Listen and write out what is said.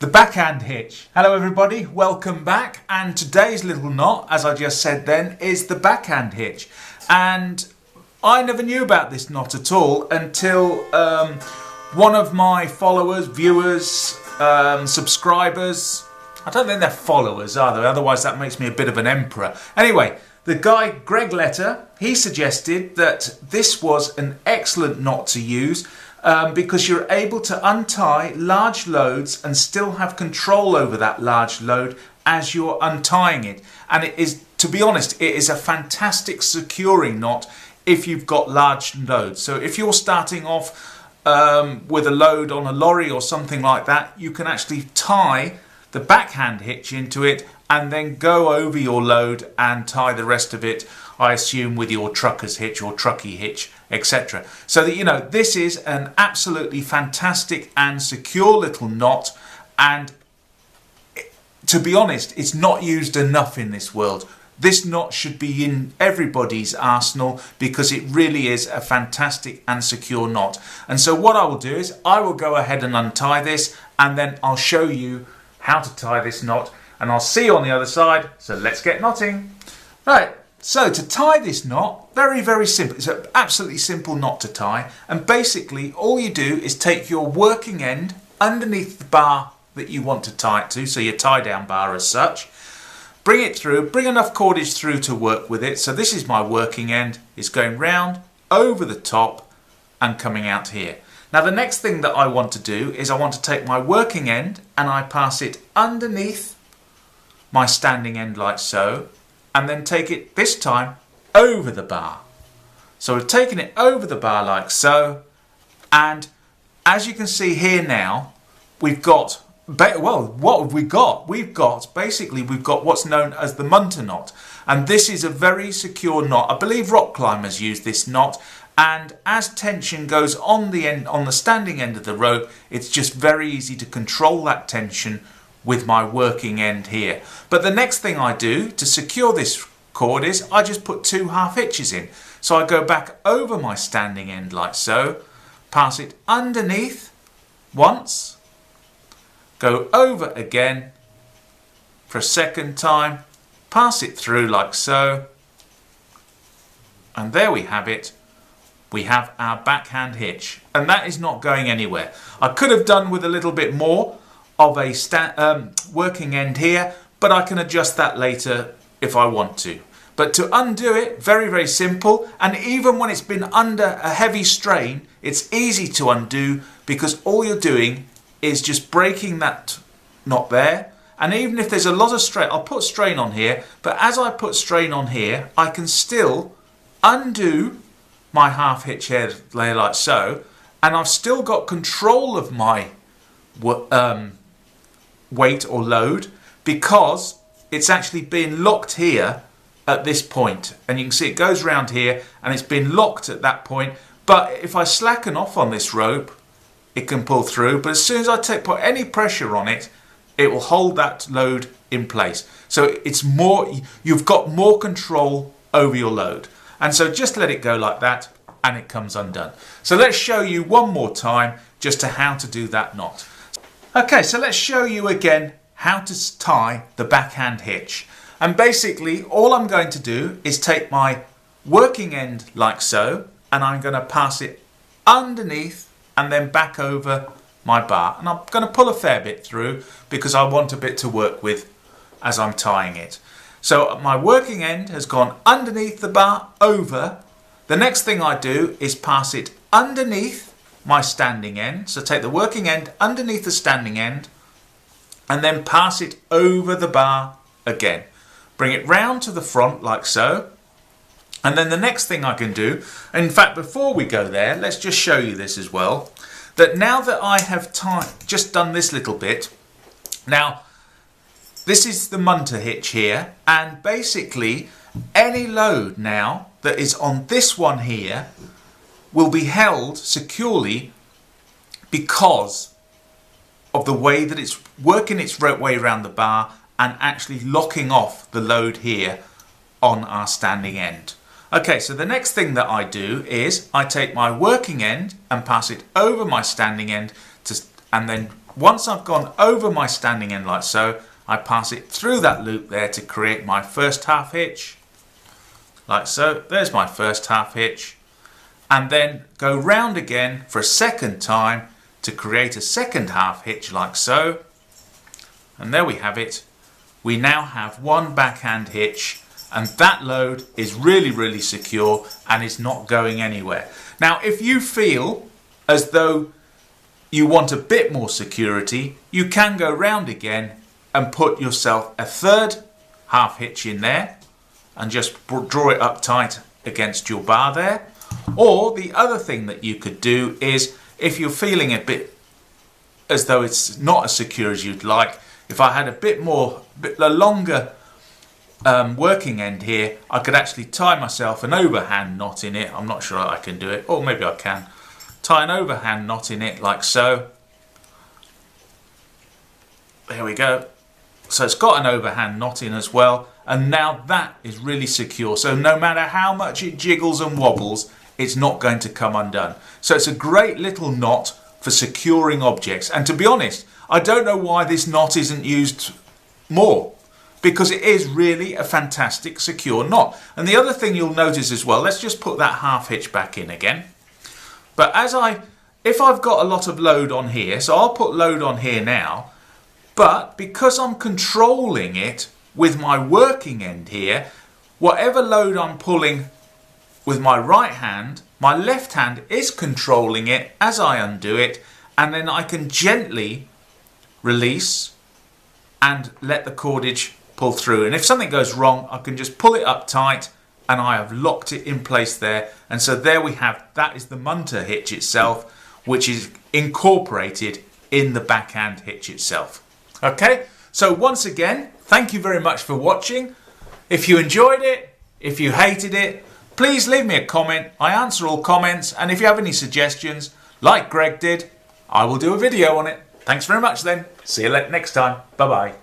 The backhand hitch. Hello everybody, welcome back, and today's little knot, as I just said then, is the backhand hitch. And I never knew about this knot at all until one of my followers, viewers, subscribers, I don't think they're followers, are they? Otherwise that makes me a bit of an emperor. Anyway, the guy, Greg Letter, he suggested that this was an excellent knot to use because you're able to untie large loads and still have control over that large load as you're untying it. And it is, to be honest, it is a fantastic securing knot if you've got large loads. So if you're starting off with a load on a lorry or something like that, you can actually tie the backhand hitch into it and then go over your load and tie the rest of it, I assume, with your trucker's hitch or truckee hitch, etc. So that, you know, this is an absolutely fantastic and secure little knot, and to be honest, it's not used enough in this world. This knot should be in everybody's arsenal because it really is a fantastic and secure knot. And so what I will do is I will go ahead and untie this, and then I'll show you how to tie this knot, and I'll see you on the other side. So let's get knotting. Right, so to tie this knot, very simple. It's an absolutely simple knot to tie, and basically all you do is take your working end underneath the bar that you want to tie it to, so your tie down bar as such, bring it through, bring enough cordage through to work with it. So this is my working end, it's going round over the top and coming out here. Now the next thing that I want to do is I want to take my working end and I pass it underneath my standing end like so, and then take it this time over the bar. So we've taken it over the bar like so, and as you can see here now, we've got, well, what have we got? We've got what's known as the Munter Knot, and this is a very secure knot. I believe rock climbers use this knot, and as tension goes on the end, on the standing end of the rope, it's just very easy to control that tension with my working end here. But the next thing I do to secure this cord is I just put 2 half hitches in. So I go back over my standing end like so, pass it underneath once, go over again for a second time, pass it through like so, and there we have it. We have our backhand hitch, and that is not going anywhere. I could have done with a little bit more of a working end here, but I can adjust that later if I want to. But to undo it, very simple, and even when it's been under a heavy strain, it's easy to undo because all you're doing is just breaking that knot there. And even if there's a lot of strain, I'll put strain on here, but as I put strain on here, I can still undo my half hitch here like so, and I've still got control of my weight or load because it's actually been locked here at this point, and you can see it goes round here and it's been locked at that point. But if I slacken off on this rope, it can pull through, but as soon as I put any pressure on it, it will hold that load in place. So it's more, you've got more control over your load. And so just let it go like that and it comes undone. So let's show you one more time just to how to do that knot. Okay, so let's show you again how to tie the backhand hitch. And basically all I'm going to do is take my working end like so, and I'm going to pass it underneath and then back over my bar. And I'm going to pull a fair bit through because I want a bit to work with as I'm tying it. So my working end has gone underneath the bar, over. The next thing I do is pass it underneath my standing end. So take the working end underneath the standing end and then pass it over the bar again. Bring it round to the front like so. And then the next thing I can do, in fact before we go there, let's just show you this as well, that now that I have just done this little bit, now this is the Munter hitch here, and basically any load now that is on this one here will be held securely because of the way that it's working its way around the bar and actually locking off the load here on our standing end. Okay, so the next thing that I do is I take my working end and pass it over my standing end and then once I've gone over my standing end like so, I pass it through that loop there to create my first half hitch. Like so, there's my first half hitch. And then go round again for a second time to create a second half hitch like so. And there we have it. We now have one backhand hitch, and that load is really secure and is not going anywhere. Now, if you feel as though you want a bit more security, you can go round again and put yourself a third half hitch in there and just draw it up tight against your bar there. Or the other thing that you could do is, if you're feeling a bit as though it's not as secure as you'd like, if I had a longer working end here, I could actually tie myself an overhand knot in it. I'm not sure I can do it, or maybe I can. Tie an overhand knot in it like so. There we go. So it's got an overhand knot in as well, and now that is really secure. So no matter how much it jiggles and wobbles, it's not going to come undone. So it's a great little knot for securing objects. And to be honest, I don't know why this knot isn't used more, because it is really a fantastic secure knot. And the other thing you'll notice as well, let's just put that half hitch back in again. But if I've got a lot of load on here, so I'll put load on here now, but because I'm controlling it with my working end here, whatever load I'm pulling with my right hand, my left hand is controlling it as I undo it, and then I can gently release and let the cordage pull through. And if something goes wrong, I can just pull it up tight and I have locked it in place there. And so there we have, that is the Munter hitch itself, which is incorporated in the backhand hitch itself. Okay, so once again, thank you very much for watching. If you enjoyed it, if you hated it, please leave me a comment. I answer all comments, and if you have any suggestions, like Greg did, I will do a video on it. Thanks very much then. See you next time. Bye-bye.